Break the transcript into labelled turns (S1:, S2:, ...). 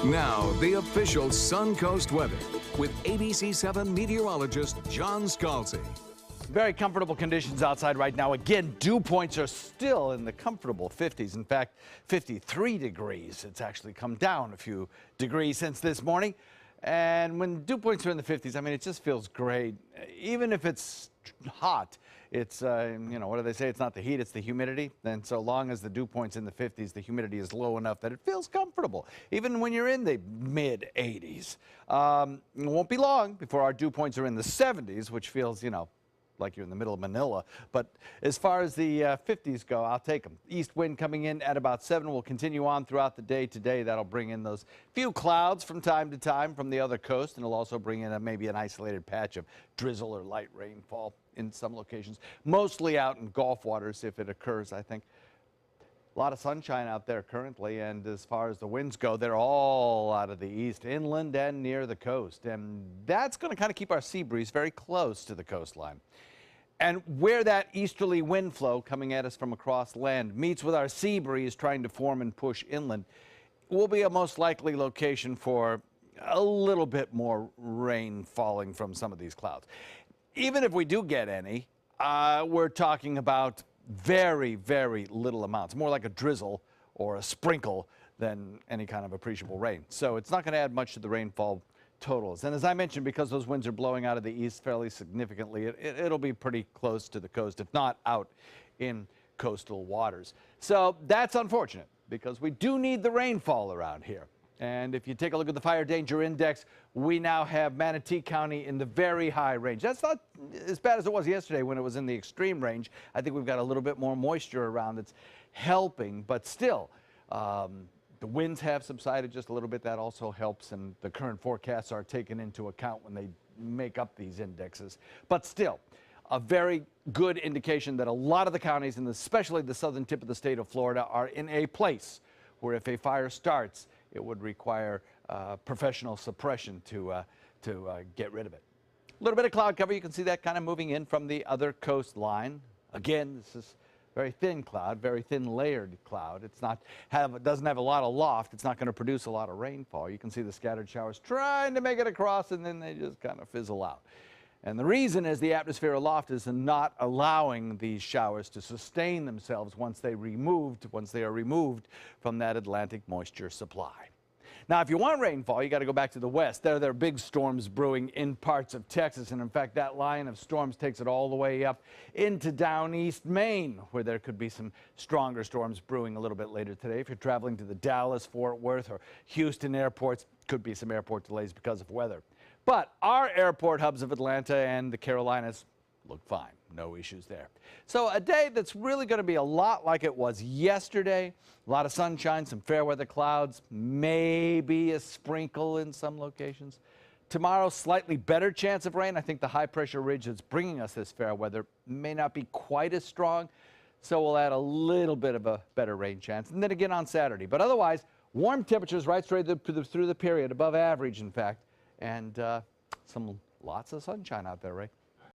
S1: Now, the official Suncoast weather with ABC7 meteorologist John Scalzi.
S2: Very comfortable conditions outside right now. Again, dew points are still in the comfortable 50s. In fact, 53 degrees. It's actually come down a few degrees since this morning. And when dew points are in the 50s, I mean, it just feels great. Even if it's hot, it's, you know, what do they say? It's not the heat, it's the humidity. And so long as the dew point's in the 50s, the humidity is low enough that it feels comfortable, even when you're in the mid 80s. It won't be long before our dew points are in the 70s, which feels, you know, like you're in the middle of Manila. But as far as the 50s go, I'll take them. East wind coming in at about 7 will continue on throughout the day today. That'll bring in those few clouds from time to time from the other coast, and it'll also bring in maybe an isolated patch of drizzle or light rainfall in some locations, mostly out in Gulf waters if it occurs, I think. A lot of sunshine out there currently, and as far as the winds go, they're all out of the east, inland and near the coast. And that's going to kind of keep our sea breeze very close to the coastline. And where that easterly wind flow coming at us from across land meets with our sea breeze trying to form and push inland, will be a most likely location for a little bit more rain falling from some of these clouds. Even if we do get any, we're talking about very, very little amounts, more like a drizzle or a sprinkle than any kind of appreciable rain. So it's not going to add much to the rainfall totals. And as I mentioned, because those winds are blowing out of the east fairly significantly, it'll be pretty close to the coast, if not out in coastal waters. So that's unfortunate because we do need the rainfall around here. And if you take a look at the fire danger index, we now have Manatee County in the very high range. That's not as bad as it was yesterday when it was in the extreme range. I think we've got a little bit more moisture around that's helping, but still, the winds have subsided just a little bit. That also helps, and the current forecasts are taken into account when they make up these indexes. But still, a very good indication that a lot of the counties, and especially the southern tip of the state of Florida, are in a place where if a fire starts, it would require professional suppression to get rid of it. A little bit of cloud cover. You can see that kind of moving in from the other coastline. Again, this is very thin cloud, very thin layered cloud. It doesn't have a lot of loft. It's not going to produce a lot of rainfall. You can see the scattered showers trying to make it across, and then they just kind of fizzle out. And the reason is the atmosphere aloft is not allowing these showers to sustain themselves once they are removed from that Atlantic moisture supply. Now, if you want rainfall, you got to go back to the west. There are big storms brewing in parts of Texas, and in fact, that line of storms takes it all the way up into down east Maine, where there could be some stronger storms brewing a little bit later today. If you're traveling to the Dallas, Fort Worth, or Houston airports, could be some airport delays because of weather. But our airport hubs of Atlanta and the Carolinas look fine. No issues there. So a day that's really going to be a lot like it was yesterday. A lot of sunshine, some fair weather clouds, maybe a sprinkle in some locations. Tomorrow, slightly better chance of rain. I think the high pressure ridge that's bringing us this fair weather may not be quite as strong, so we'll add a little bit of a better rain chance. And then again on Saturday. But otherwise, warm temperatures right straight through the period, above average, in fact, and lots of sunshine out there, Ray.